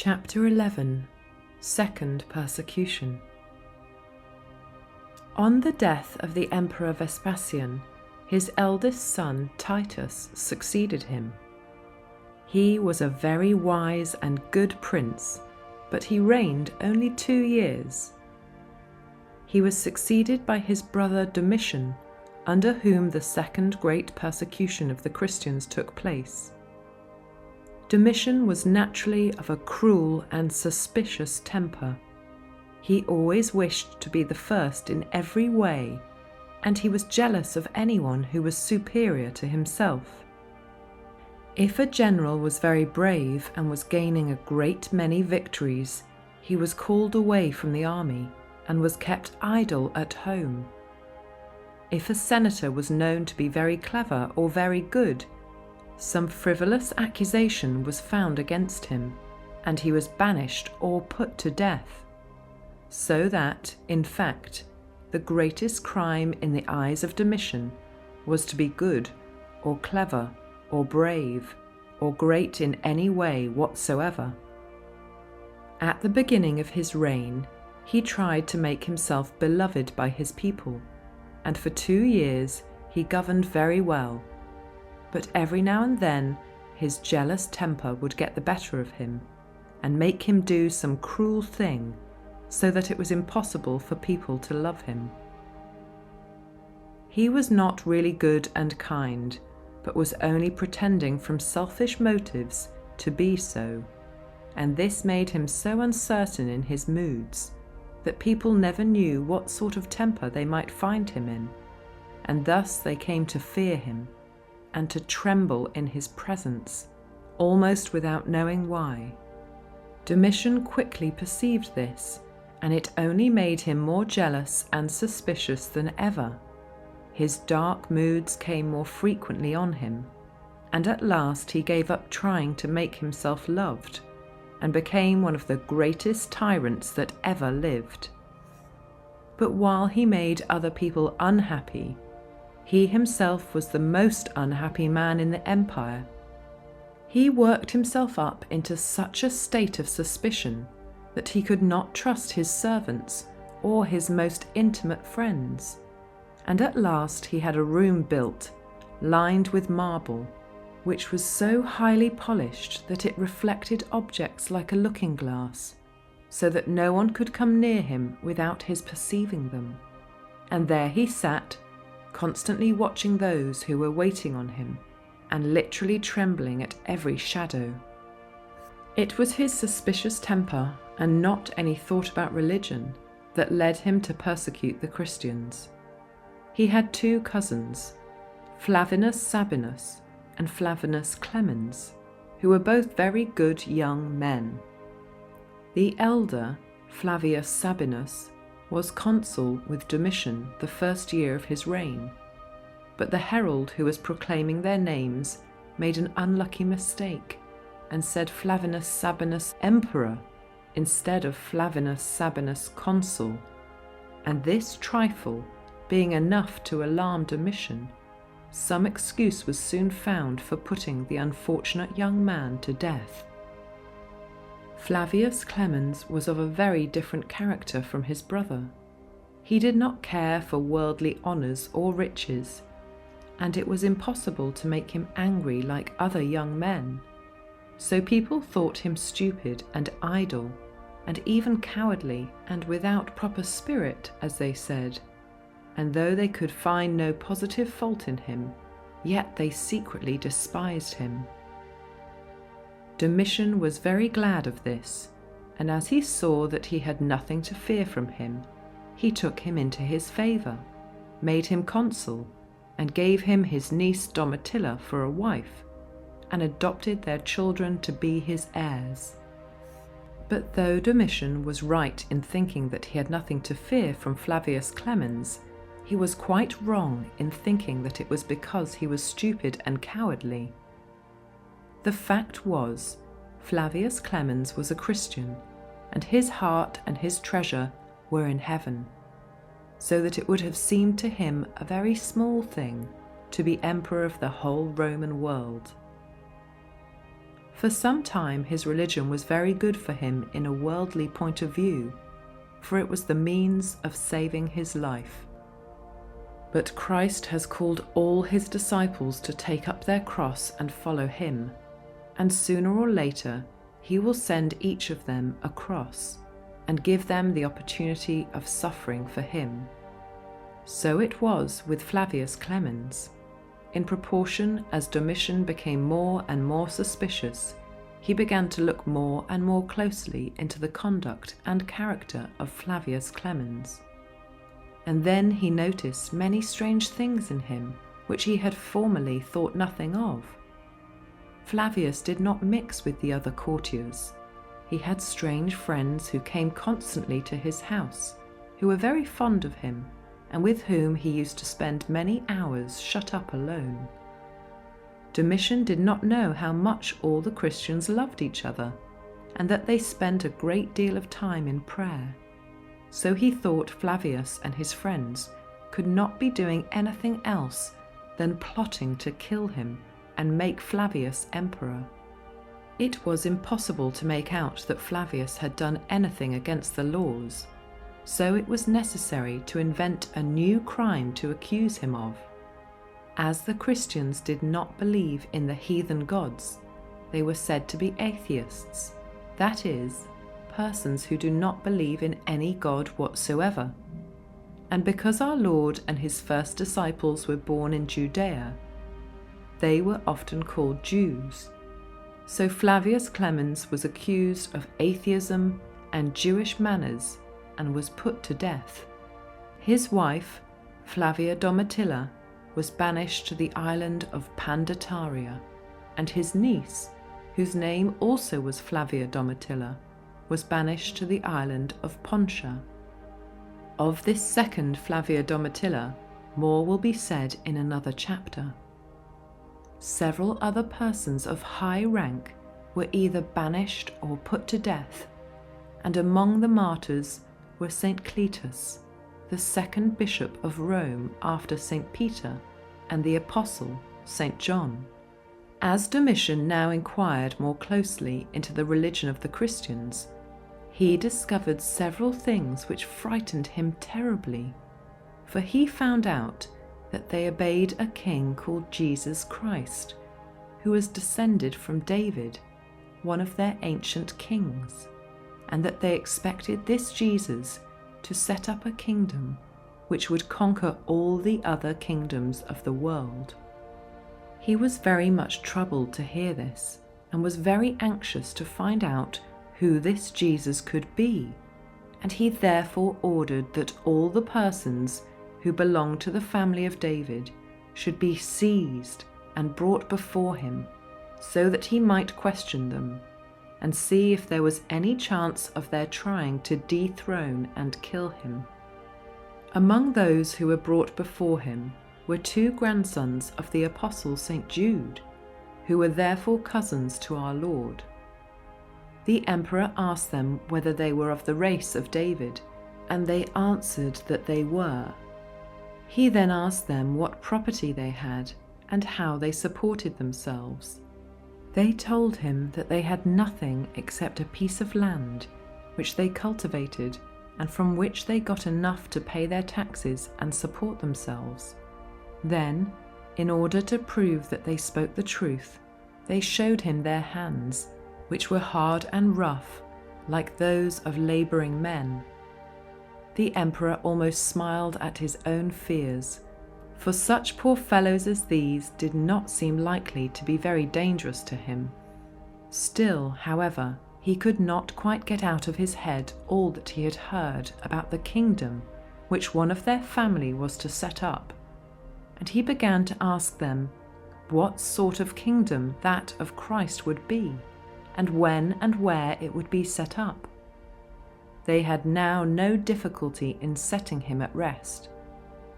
Chapter 11. Second Persecution. On the death of the Emperor Vespasian, his eldest son Titus succeeded him. He was a very wise and good prince, but he reigned only 2 years. He was succeeded by his brother Domitian, under whom the second great persecution of the Christians took place. Domitian was naturally of a cruel and suspicious temper. He always wished to be the first in every way, and he was jealous of anyone who was superior to himself. If a general was very brave and was gaining a great many victories, he was called away from the army and was kept idle at home. If a senator was known to be very clever or very good, some frivolous accusation was found against him, and he was banished or put to death. So that, in fact, the greatest crime in the eyes of Domitian was to be good, or clever, or brave, or great in any way whatsoever. At the beginning of his reign, he tried to make himself beloved by his people, and for 2 years he governed very well. But every now and then his jealous temper would get the better of him and make him do some cruel thing, so that it was impossible for people to love him. He was not really good and kind, but was only pretending from selfish motives to be so, and this made him so uncertain in his moods that people never knew what sort of temper they might find him in, and thus they came to fear him and to tremble in his presence, almost without knowing why. Domitian quickly perceived this, and it only made him more jealous and suspicious than ever. His dark moods came more frequently on him, and at last he gave up trying to make himself loved, and became one of the greatest tyrants that ever lived. But while he made other people unhappy, he himself was the most unhappy man in the empire. He worked himself up into such a state of suspicion that he could not trust his servants or his most intimate friends, and at last he had a room built, lined with marble, which was so highly polished that it reflected objects like a looking-glass, so that no one could come near him without his perceiving them. And there he sat, constantly watching those who were waiting on him, and literally trembling at every shadow. It was his suspicious temper, and not any thought about religion, that led him to persecute the Christians. He had 2 cousins, Flavinus Sabinus and Flavinus Clemens, who were both very good young men. The elder, Flavius Sabinus, was consul with Domitian the first year of his reign, but the herald who was proclaiming their names made an unlucky mistake and said Flavinus Sabinus Emperor instead of Flavinus Sabinus Consul, and this trifle being enough to alarm Domitian, some excuse was soon found for putting the unfortunate young man to death. Flavius Clemens was of a very different character from his brother. He did not care for worldly honours or riches, and it was impossible to make him angry like other young men. So people thought him stupid and idle, and even cowardly and without proper spirit, as they said. And though they could find no positive fault in him, yet they secretly despised him. Domitian was very glad of this, and as he saw that he had nothing to fear from him, he took him into his favour, made him consul, and gave him his niece Domitilla for a wife, and adopted their children to be his heirs. But though Domitian was right in thinking that he had nothing to fear from Flavius Clemens, he was quite wrong in thinking that it was because he was stupid and cowardly. The fact was, Flavius Clemens was a Christian, and his heart and his treasure were in heaven, so that it would have seemed to him a very small thing to be emperor of the whole Roman world. For some time his religion was very good for him in a worldly point of view, for it was the means of saving his life. But Christ has called all his disciples to take up their cross and follow him, and sooner or later he will send each of them a cross and give them the opportunity of suffering for him. So it was with Flavius Clemens. In proportion as Domitian became more and more suspicious, he began to look more and more closely into the conduct and character of Flavius Clemens. And then he noticed many strange things in him which he had formerly thought nothing of. Flavius did not mix with the other courtiers. He had strange friends who came constantly to his house, who were very fond of him, and with whom he used to spend many hours shut up alone. Domitian did not know how much all the Christians loved each other, and that they spent a great deal of time in prayer. So he thought Flavius and his friends could not be doing anything else than plotting to kill him and make Flavius emperor. It was impossible to make out that Flavius had done anything against the laws, so it was necessary to invent a new crime to accuse him of. As the Christians did not believe in the heathen gods, they were said to be atheists, that is, persons who do not believe in any god whatsoever. And because our Lord and his first disciples were born in Judea, they were often called Jews. So Flavius Clemens was accused of atheism and Jewish manners and was put to death. His wife, Flavia Domitilla, was banished to the island of Pandataria, and his niece, whose name also was Flavia Domitilla, was banished to the island of Pontia. Of this second Flavia Domitilla, more will be said in another chapter. Several other persons of high rank were either banished or put to death, and among the martyrs were St. Cletus, the second bishop of Rome after St. Peter, and the apostle St. John. As Domitian now inquired more closely into the religion of the Christians, he discovered several things which frightened him terribly, for he found out that they obeyed a king called Jesus Christ, who was descended from David, one of their ancient kings, and that they expected this Jesus to set up a kingdom which would conquer all the other kingdoms of the world. He was very much troubled to hear this, and was very anxious to find out who this Jesus could be, and he therefore ordered that all the persons who belonged to the family of David should be seized and brought before him, so that he might question them, and see if there was any chance of their trying to dethrone and kill him. Among those who were brought before him were 2 grandsons of the apostle St. Jude, who were therefore cousins to our Lord. The emperor asked them whether they were of the race of David, and they answered that they were. He then asked them what property they had and how they supported themselves. They told him that they had nothing except a piece of land, which they cultivated and from which they got enough to pay their taxes and support themselves. Then, in order to prove that they spoke the truth, they showed him their hands, which were hard and rough, like those of labouring men. The emperor almost smiled at his own fears, for such poor fellows as these did not seem likely to be very dangerous to him. Still, however, he could not quite get out of his head all that he had heard about the kingdom which one of their family was to set up, and he began to ask them what sort of kingdom that of Christ would be, and when and where it would be set up. They had now no difficulty in setting him at rest,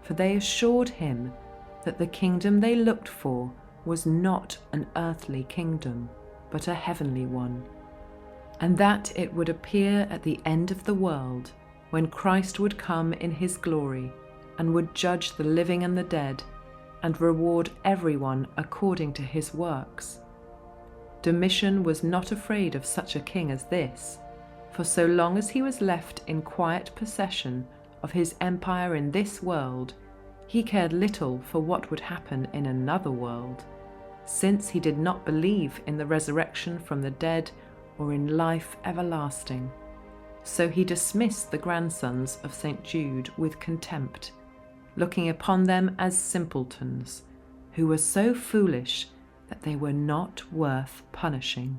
for they assured him that the kingdom they looked for was not an earthly kingdom, but a heavenly one, and that it would appear at the end of the world, when Christ would come in his glory, and would judge the living and the dead, and reward everyone according to his works. Domitian was not afraid of such a king as this, for so long as he was left in quiet possession of his empire in this world, he cared little for what would happen in another world, since he did not believe in the resurrection from the dead or in life everlasting. So he dismissed the grandsons of St. Jude with contempt, looking upon them as simpletons, who were so foolish that they were not worth punishing.